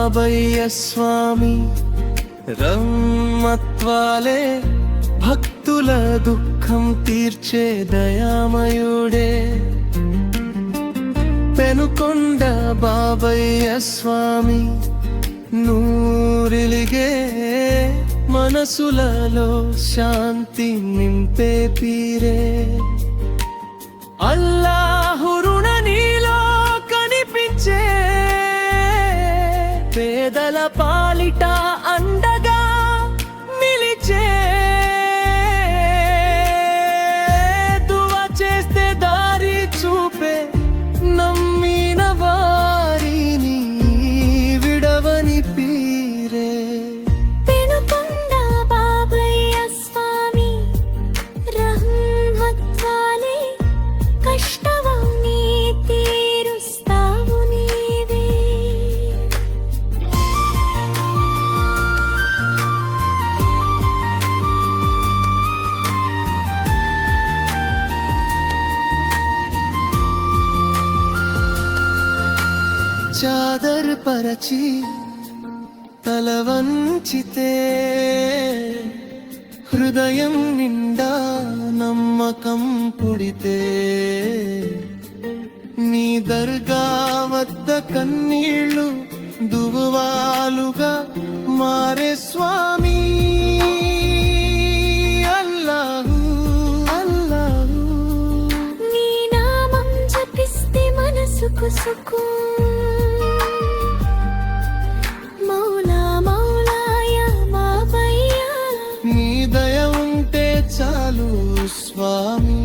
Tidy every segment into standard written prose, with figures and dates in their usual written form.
బాబయ్య స్వామి రమ్మత్వాలే భక్తుల దుఃఖం తీర్చే దయామయుడే పెనుకొండ బాబయ్య స్వామి నూరిలిగే మనసులలో శాంతి నింపే పీరే అల్లాహు రుణ నీలో కనిపించే పేదల పాలిట అండగా నిలిచే దువా చేస్తే దారి చూపే నమ్మిన వారిని విడవని పీరే పెనుకొండ బాబయ్య స్వామి రహ్మత్వాలే కష్టమని తీరుస్తావు నీవే చాదర్ పరచి తల వంచితే హృదయం నిండా నమ్మకం పుడితే నీ దర్గా వద్ద కన్నీళ్ళు దువాలుగా మారే స్వామి అల్లాహు అల్లాహు నీ నామం జపిస్తే మనసుకు సుకూన్ మౌలా మౌలాయ బాబయ్య నీ దయ ఉంటే చాలు స్వామి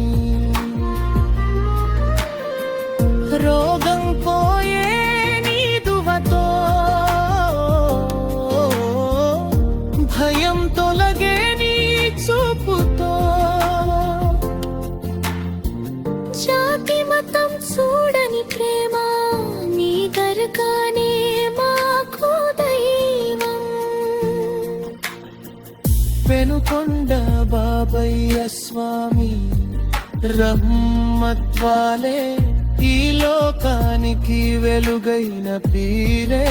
రోగం పోయే నీ దువతో భయం తొలగే నీ చూపుతో జాతి మతం చూడని ప్రేమ నీ దర్గానే మాకు దైవం పెనుకొండ బాబయ్య స్వామి రహ్మత్వాలే ఈ లోకానికి వెలుగైన పీరే